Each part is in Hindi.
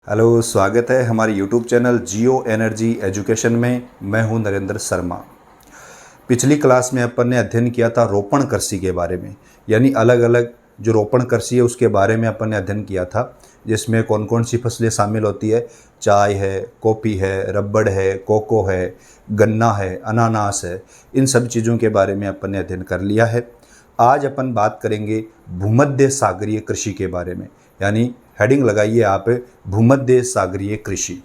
हेलो, स्वागत है हमारे यूट्यूब चैनल जियो एनर्जी एजुकेशन में। मैं हूं नरेंद्र शर्मा। पिछली क्लास में अपन ने अध्ययन किया था रोपण कृषि के बारे में, यानी अलग अलग जो रोपण कृषि है उसके बारे में अपन ने अध्ययन किया था, जिसमें कौन कौन सी फसलें शामिल होती है। चाय है, कॉफ़ी है, रबड़ है, कोको है, गन्ना है, अनानास है। इन सब चीज़ों के बारे में अपन ने अध्ययन कर लिया है। आज अपन बात करेंगे भूमध्य सागरीय कृषि के बारे में, यानी हेडिंग लगाइए आप, भूमध्य सागरीय कृषि।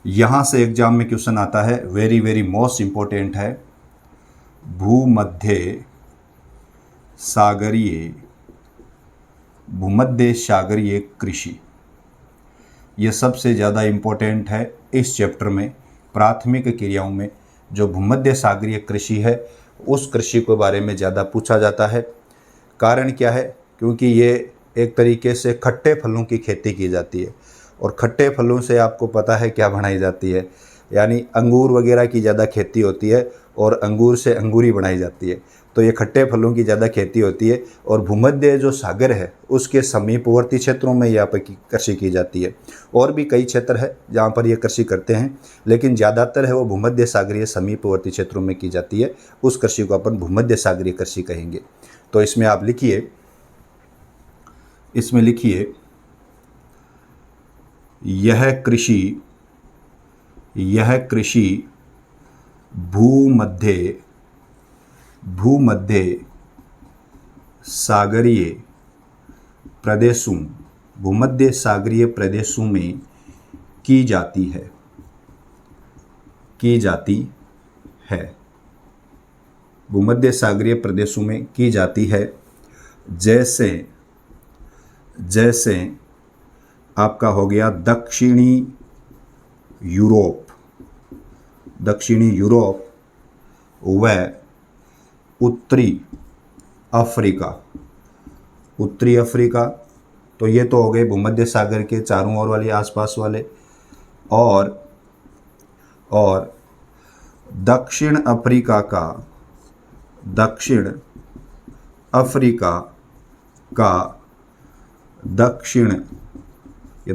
यहाँ से एग्जाम में क्वेश्चन आता है, वेरी वेरी मोस्ट इम्पोर्टेंट है, भूमध्य सागरीय कृषि। ये सबसे ज़्यादा इम्पोर्टेंट है इस चैप्टर में। प्राथमिक क्रियाओं में जो भूमध्य सागरीय कृषि है उस कृषि के बारे में ज़्यादा पूछा जाता है। कारण क्या है? क्योंकि ये एक तरीके से खट्टे फलों की खेती की जाती है, और खट्टे फलों से आपको पता है क्या बनाई जाती है, यानी अंगूर वगैरह की ज़्यादा खेती होती है और अंगूर से अंगूरी बनाई जाती है। तो ये खट्टे फलों की ज़्यादा खेती होती है, और भूमध्य जो सागर है उसके समीपवर्ती क्षेत्रों में यहाँ पर कृषि की जाती है। और भी कई क्षेत्र है जहाँ पर ये कृषि करते हैं, लेकिन ज़्यादातर है वो भूमध्य सागरीय समीपवर्ती क्षेत्रों में की जाती है। उस कृषि को अपन भूमध्य सागरीय कृषि कहेंगे। तो इसमें आप लिखिए, यह कृषि भूमध्य सागरीय प्रदेशों में की जाती है। भूमध्य सागरीय प्रदेशों में की जाती है। जैसे आपका हो गया दक्षिणी यूरोप व उत्तरी अफ्रीका। तो ये तो हो गए भूमध्य सागर के चारों ओर वाले, आसपास वाले। और दक्षिण अफ्रीका का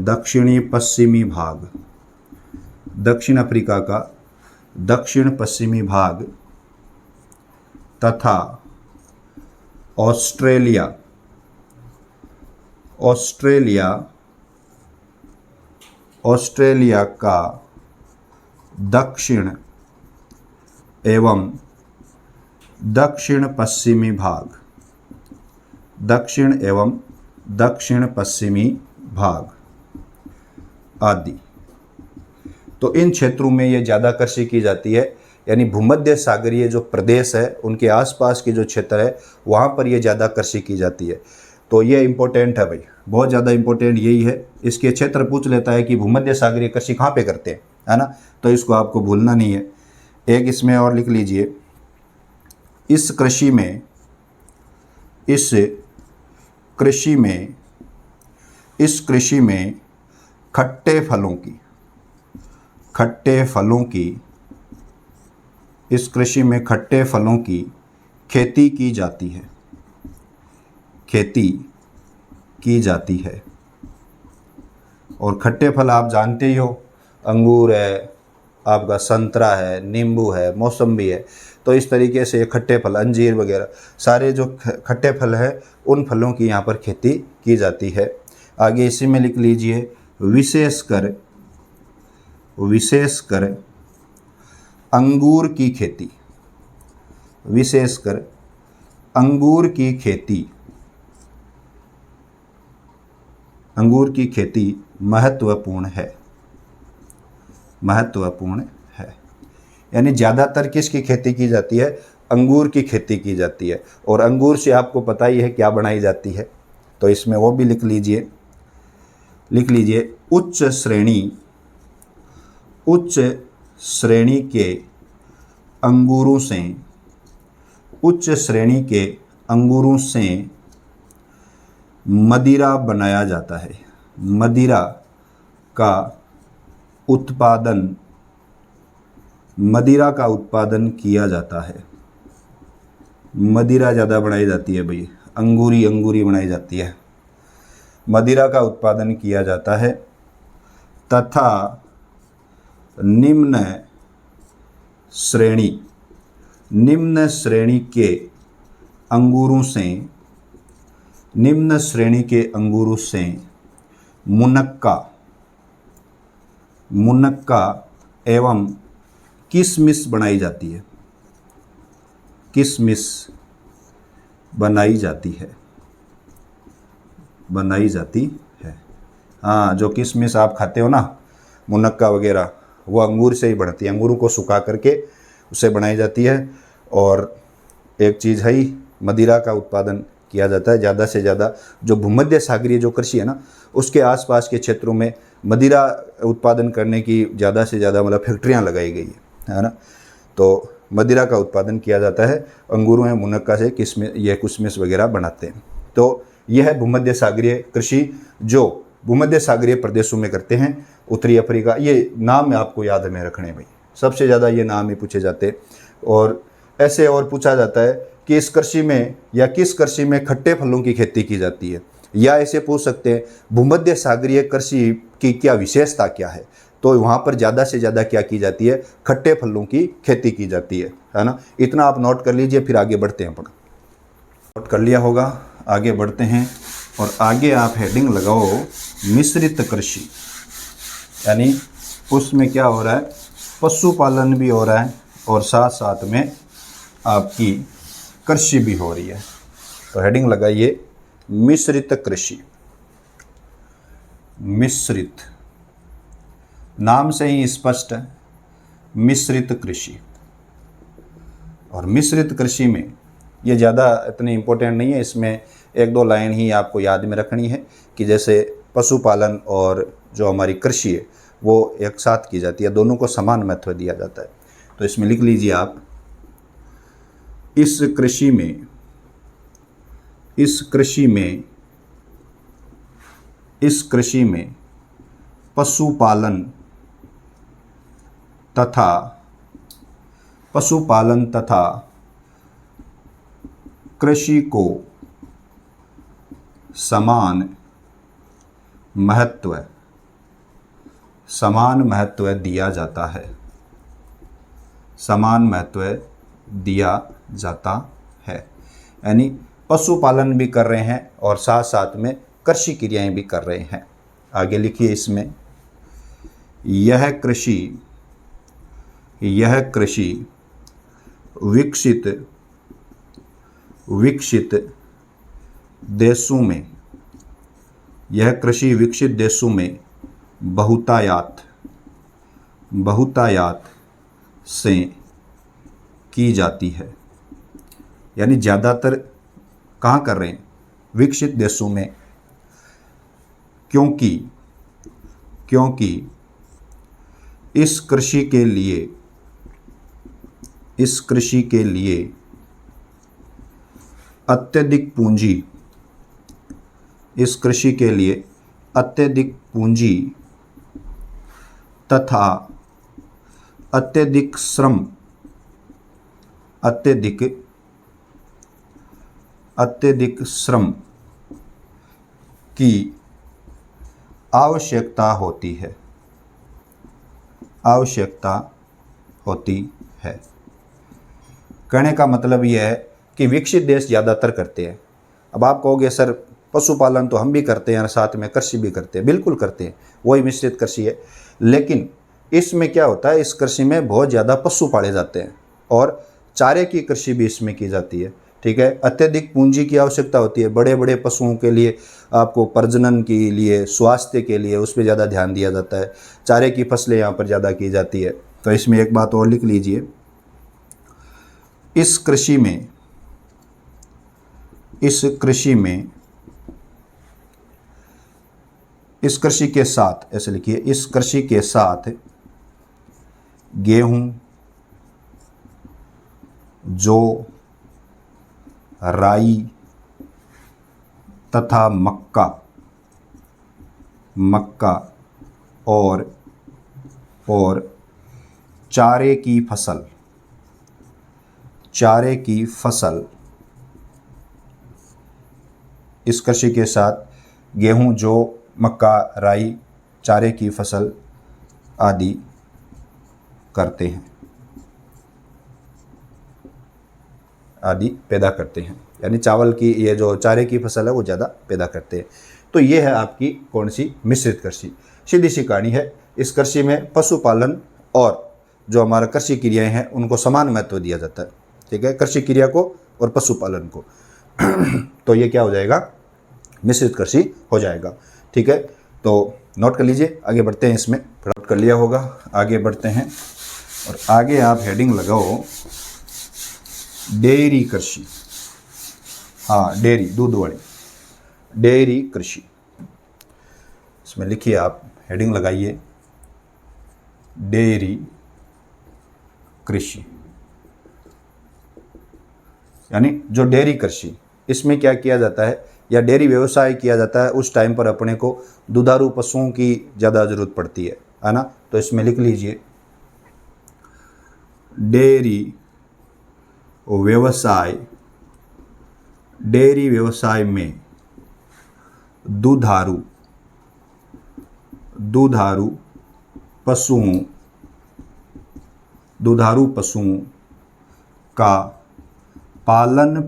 दक्षिणी पश्चिमी भाग, दक्षिण अफ्रीका का दक्षिण पश्चिमी भाग तथा ऑस्ट्रेलिया का दक्षिण एवं दक्षिण पश्चिमी भाग आदि। तो इन क्षेत्रों में ये ज़्यादा कृषि की जाती है, यानी भूमध्य सागरीय जो प्रदेश है उनके आसपास के जो क्षेत्र है वहाँ पर ये ज़्यादा कृषि की जाती है। तो ये इम्पोर्टेंट है भाई, बहुत ज़्यादा इम्पोर्टेंट यही है। इसके क्षेत्र पूछ लेता है कि भूमध्य सागरीय कृषि कहाँ पे करते हैं, है ना, तो इसको आपको भूलना नहीं है। एक इसमें और लिख लीजिए, इस कृषि में खट्टे फलों की खेती की जाती है। और खट्टे फल आप जानते ही हो, अंगूर है, आपका संतरा है, नींबू है, मौसम्बी है। तो इस तरीके से खट्टे फल, अंजीर वगैरह सारे जो खट्टे फल है उन फलों की यहाँ पर खेती की जाती है। आगे इसी में लिख लीजिए, विशेषकर अंगूर की खेती महत्वपूर्ण है। यानी ज़्यादातर किसकी खेती की जाती है? अंगूर की खेती की जाती है। और अंगूर से आपको पता ही है क्या बनाई जाती है, तो इसमें वो भी लिख लीजिए, उच्च श्रेणी के अंगूरों से मदिरा बनाया जाता है। मदिरा का उत्पादन किया जाता है। मदिरा ज़्यादा बनाई जाती है भाई, अंगूरी बनाई जाती है। मदिरा का उत्पादन किया जाता है। तथा निम्न श्रेणी के अंगूरों से मुनक्का एवं किशमिश बनाई जाती है। किशमिश बनाई जाती है। हाँ, जो किशमिश आप खाते हो ना, मुनक्का वगैरह, वो अंगूर से ही बनती है। अंगूरों को सुखा करके उसे बनाई जाती है। और एक चीज़ है ही, मदिरा का उत्पादन किया जाता है ज़्यादा से ज़्यादा। जो भूमध्य सागरीय जो कृषि है ना, उसके आसपास के क्षेत्रों में मदिरा उत्पादन करने की ज़्यादा से ज़्यादा मतलब फैक्ट्रियाँ लगाई गई है ना। तो मदिरा का उत्पादन किया जाता है अंगूरों या मुनक्का से। किशमिश वगैरह बनाते हैं। तो यह है भूमध्य सागरीय कृषि, जो भूमध्य सागरीय प्रदेशों में करते हैं। उत्तरी अफ्रीका, ये नाम आपको याद में रखने भाई, सबसे ज़्यादा ये नाम ही पूछे जाते हैं। और ऐसे और पूछा जाता है कि इस कृषि में या किस कृषि में खट्टे फलों की खेती की जाती है, या ऐसे पूछ सकते हैं भूमध्य सागरीय कृषि की क्या विशेषता क्या है। तो वहाँ पर ज़्यादा से ज़्यादा क्या की जाती है, खट्टे फलों की खेती की जाती है ना। इतना आप नोट कर लीजिए, फिर आगे बढ़ते हैं। नोट कर लिया होगा, आगे बढ़ते हैं। और आगे आप हेडिंग लगाओ मिश्रित कृषि, यानी उसमें क्या हो रहा है, पशुपालन भी हो रहा है और साथ साथ में आपकी कृषि भी हो रही है। तो हेडिंग लगाइए मिश्रित कृषि। मिश्रित, नाम से ही स्पष्ट है, मिश्रित कृषि। और मिश्रित कृषि में ये ज़्यादा इतनी इम्पोर्टेंट नहीं है, इसमें एक दो लाइन ही आपको याद में रखनी है कि जैसे पशुपालन और जो हमारी कृषि है वो एक साथ की जाती है, दोनों को समान महत्व दिया जाता है। तो इसमें लिख लीजिए आप, इस कृषि में पशुपालन तथा कृषि को समान महत्व दिया जाता है। समान महत्व दिया जाता है, यानी पशुपालन भी कर रहे हैं और साथ साथ में कृषि क्रियाएं भी कर रहे हैं। आगे लिखिए इसमें, यह कृषि विकसित देशों में बहुतायत से की जाती है। यानी ज़्यादातर कहाँ कर रहे हैं, विकसित देशों में, क्योंकि इस कृषि के लिए अत्यधिक पूंजी तथा अत्यधिक श्रम की आवश्यकता होती है। कहने का मतलब यह है कि विकसित देश ज़्यादातर करते हैं। अब आप कहोगे सर पशुपालन तो हम भी करते हैं और साथ में कृषि भी करते हैं। बिल्कुल करते हैं, वही मिश्रित कृषि है। लेकिन इसमें क्या होता है, इस कृषि में बहुत ज़्यादा पशु पाले जाते हैं और चारे की कृषि भी इसमें की जाती है। ठीक है, अत्यधिक पूंजी की आवश्यकता होती है। बड़े बड़े पशुओं के लिए आपको प्रजनन के लिए, स्वास्थ्य के लिए उस पर ज़्यादा ध्यान दिया जाता है। चारे की फसलें यहाँ पर ज़्यादा की जाती है। तो इसमें एक बात और लिख लीजिए, इस कृषि के साथ, ऐसे लिखिए, इस कृषि के साथ गेहूं, जौ, राई तथा मक्का और चारे की फसल, इस कृषि के साथ गेहूं, जौ, मक्का, राई, चारे की फसल आदि करते हैं, आदि पैदा करते हैं। यानी चावल की ये जो चारे की फसल है वो ज़्यादा पैदा करते हैं। तो ये है आपकी कौन सी, मिश्रित कृषि। सीधी सी कहानी है। इस कृषि में पशुपालन और जो हमारा कृषि क्रियाएं हैं उनको समान महत्व दिया जाता है। ठीक है, कृषि क्रिया को और पशुपालन को। तो ये क्या हो जाएगा, मिश्रित कृषि हो जाएगा। ठीक है, तो नोट कर लीजिए, आगे बढ़ते हैं। इसमें नोट कर लिया होगा, आगे बढ़ते हैं। और आगे आप हेडिंग लगाओ डेयरी कृषि। हाँ, डेयरी, दूध वाली डेयरी कृषि। इसमें लिखिए, आप हेडिंग लगाइए डेयरी कृषि। यानी जो डेयरी कृषि, इसमें क्या किया जाता है या डेयरी व्यवसाय किया जाता है, उस टाइम पर अपने को दुधारू पशुओं की ज़्यादा ज़रूरत पड़ती है ना। तो इसमें लिख लीजिए डेयरी व्यवसाय। डेयरी व्यवसाय में दुधारू पशुओं का पालन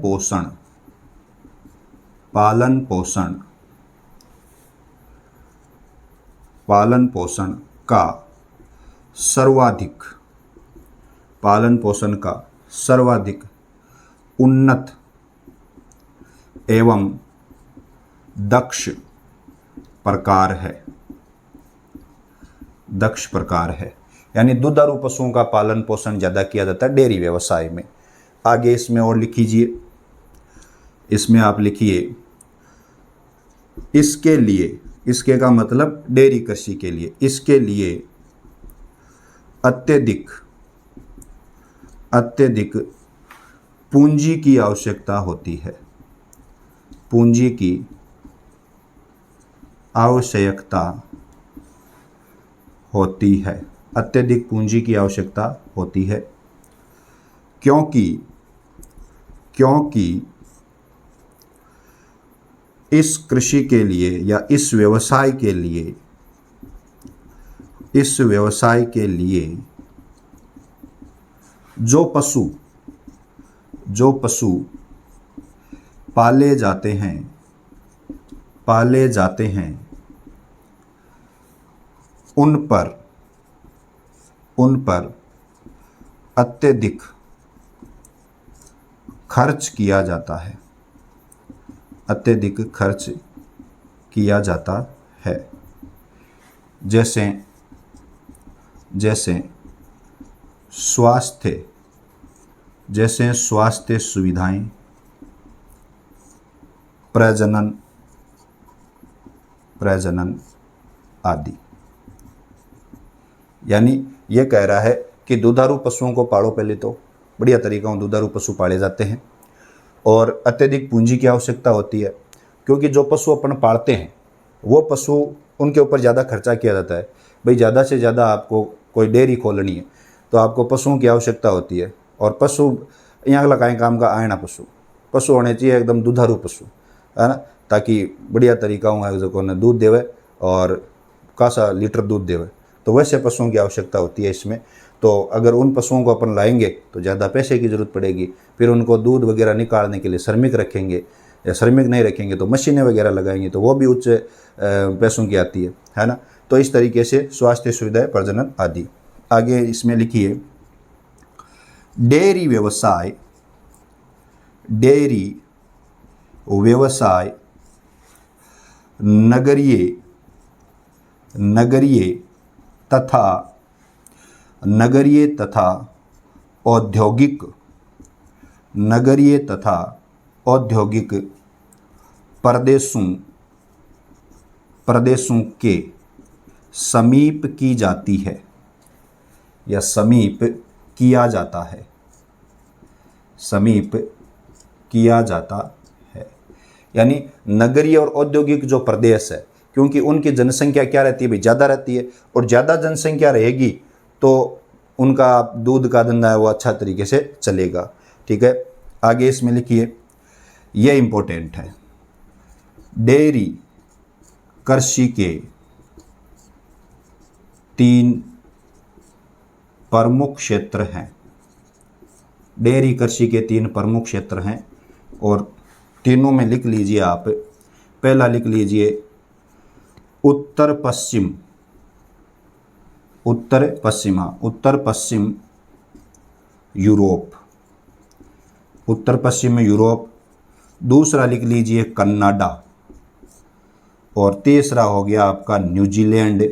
पोषण का सर्वाधिक उन्नत एवं दक्ष प्रकार है। यानी दुधारू पशुओं का पालन पोषण ज़्यादा किया जाता है डेयरी व्यवसाय में। आगे इसमें और लिख लीजिए, इसमें आप लिखिए इसके लिए, इसके का मतलब डेयरी कृषि के लिए, इसके लिए अत्यधिक पूंजी की आवश्यकता होती है। पूंजी की आवश्यकता होती है, अत्यधिक पूंजी की आवश्यकता होती है, क्योंकि इस कृषि के लिए या इस व्यवसाय के लिए जो पशु पाले जाते हैं उन पर अत्यधिक खर्च किया जाता है। जैसे स्वास्थ्य सुविधाएं, प्रजनन आदि। यानी ये कह रहा है कि दुधारू पशुओं को पालो, पहले तो बढ़िया तरीका से दुधारू पशु पाले जाते हैं और अत्यधिक पूंजी की आवश्यकता होती है, क्योंकि जो पशु अपन पालते हैं वो पशु, उनके ऊपर ज़्यादा खर्चा किया जाता है। भाई ज़्यादा से ज़्यादा आपको कोई डेयरी खोलनी है तो आपको पशुओं की आवश्यकता होती है, और पशु यहाँ लगाए काम का आयना पशु होने चाहिए एकदम दुधारू पशु, है ना, ताकि बढ़िया तरीका है जो ने दूध देवे और खासा लीटर दूध देवे। तो वैसे पशुओं की आवश्यकता होती है इसमें। तो अगर उन पशुओं को अपन लाएंगे तो ज़्यादा पैसे की ज़रूरत पड़ेगी, फिर उनको दूध वगैरह निकालने के लिए श्रमिक रखेंगे, या श्रमिक नहीं रखेंगे तो मशीनें वगैरह लगाएंगे, तो वो भी उच्च पैसों की आती है ना। तो इस तरीके से स्वास्थ्य सुविधाएं, प्रजनन आदि। आगे इसमें लिखिए डेयरी व्यवसाय नगरीय तथा औद्योगिक प्रदेशों के समीप की जाती है या समीप किया जाता है। यानी नगरीय और औद्योगिक जो प्रदेश है, क्योंकि उनकी जनसंख्या क्या रहती है भाई, ज़्यादा रहती है, और ज़्यादा जनसंख्या रहेगी तो उनका दूध का धंधा है वो अच्छा तरीके से चलेगा। ठीक है, आगे इसमें लिखिए, ये इम्पोर्टेंट है, डेयरी कृषि के 3 प्रमुख क्षेत्र हैं। डेयरी कृषि के 3 प्रमुख क्षेत्र हैं और तीनों में लिख लीजिए आप। पहला लिख लीजिए उत्तर पश्चिम, उत्तर पश्चिम यूरोप, उत्तर पश्चिम में यूरोप। दूसरा लिख लीजिए कनाडा और तीसरा हो गया आपका न्यूजीलैंड,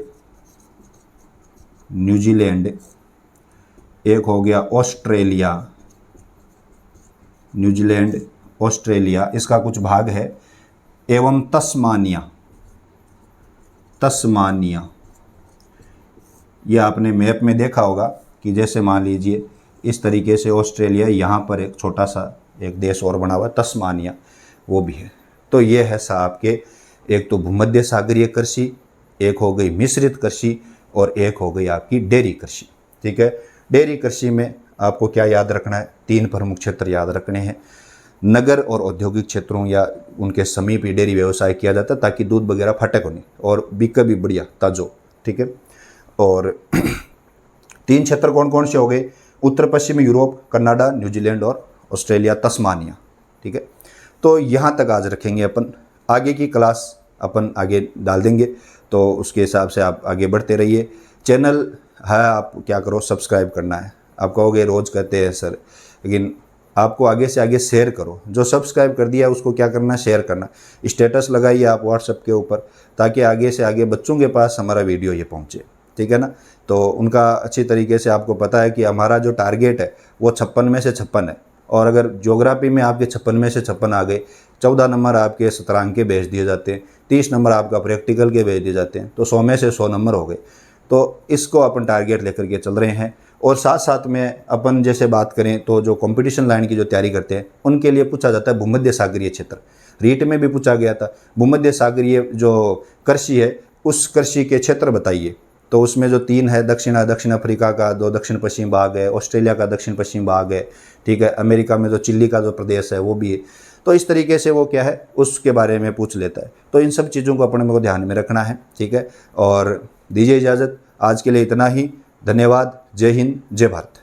एक हो गया ऑस्ट्रेलिया, न्यूजीलैंड, ऑस्ट्रेलिया, इसका कुछ भाग है, एवं तस्मानिया। ये आपने मैप में देखा होगा कि जैसे मान लीजिए इस तरीके से ऑस्ट्रेलिया, यहाँ पर एक छोटा सा एक देश और बना हुआ तस्मानिया, वो भी है। तो ये है साहब के एक तो भूमध्य सागरीय कृषि, एक हो गई मिश्रित कृषि और एक हो गई आपकी डेयरी कृषि। ठीक है, डेयरी कृषि में आपको क्या याद रखना है? 3 प्रमुख क्षेत्र याद रखने हैं। नगर और औद्योगिक क्षेत्रों या उनके समीप ही डेयरी व्यवसाय किया जाता है ताकि दूध वगैरह फटे को नहीं और बिके भी बढ़िया ताजो। ठीक है, और 3 क्षेत्र कौन कौन से हो गए? उत्तर पश्चिमी यूरोप, कनाडा, न्यूजीलैंड और ऑस्ट्रेलिया, तस्मानिया। ठीक है, तो यहाँ तक आज रखेंगे अपन। आगे की क्लास अपन आगे डाल देंगे, तो उसके हिसाब से आप आगे बढ़ते रहिए। चैनल है, आप क्या करो, सब्सक्राइब करना है। आप कहोगे रोज़ कहते हैं सर, लेकिन आपको आगे से आगे शेयर करो। जो सब्सक्राइब कर दिया उसको क्या करना है? शेयर करना। स्टेटस लगाइए आप व्हाट्सएप के ऊपर ताकि आगे से आगे बच्चों के पास हमारा वीडियो ये पहुँचे। ठीक है ना, तो उनका अच्छी तरीके से आपको पता है कि हमारा जो टारगेट है वो 56 में से 56 है। और अगर ज्योग्राफी में आपके 56 में से 56 आ गए, 14 नंबर आपके शतरंज के भेज दिए जाते हैं, 30 नंबर आपका प्रैक्टिकल के भेज दिए जाते हैं, तो 100 में से 100 नंबर हो गए। तो इसको अपन टारगेट लेकर के चल रहे हैं। और साथ साथ में अपन जैसे बात करें तो जो कंपटीशन लाइन की जो तैयारी करते हैं उनके लिए पूछा जाता है भूमध्य सागरीय क्षेत्र। रीट में भी पूछा गया था भूमध्य सागरीय जो कृषि है उस कृषि के क्षेत्र बताइए। तो उसमें जो 3 है, दक्षिण अफ्रीका का 2 दक्षिण पश्चिम भाग है, ऑस्ट्रेलिया का दक्षिण पश्चिम भाग है, ठीक है, अमेरिका में जो चिली का जो प्रदेश है वो भी है। तो इस तरीके से वो क्या है उसके बारे में पूछ लेता है। तो इन सब चीज़ों को अपने को ध्यान में रखना है। ठीक है, और दीजिए इजाज़त, आज के लिए इतना ही। धन्यवाद। जय हिंद, जय भारत।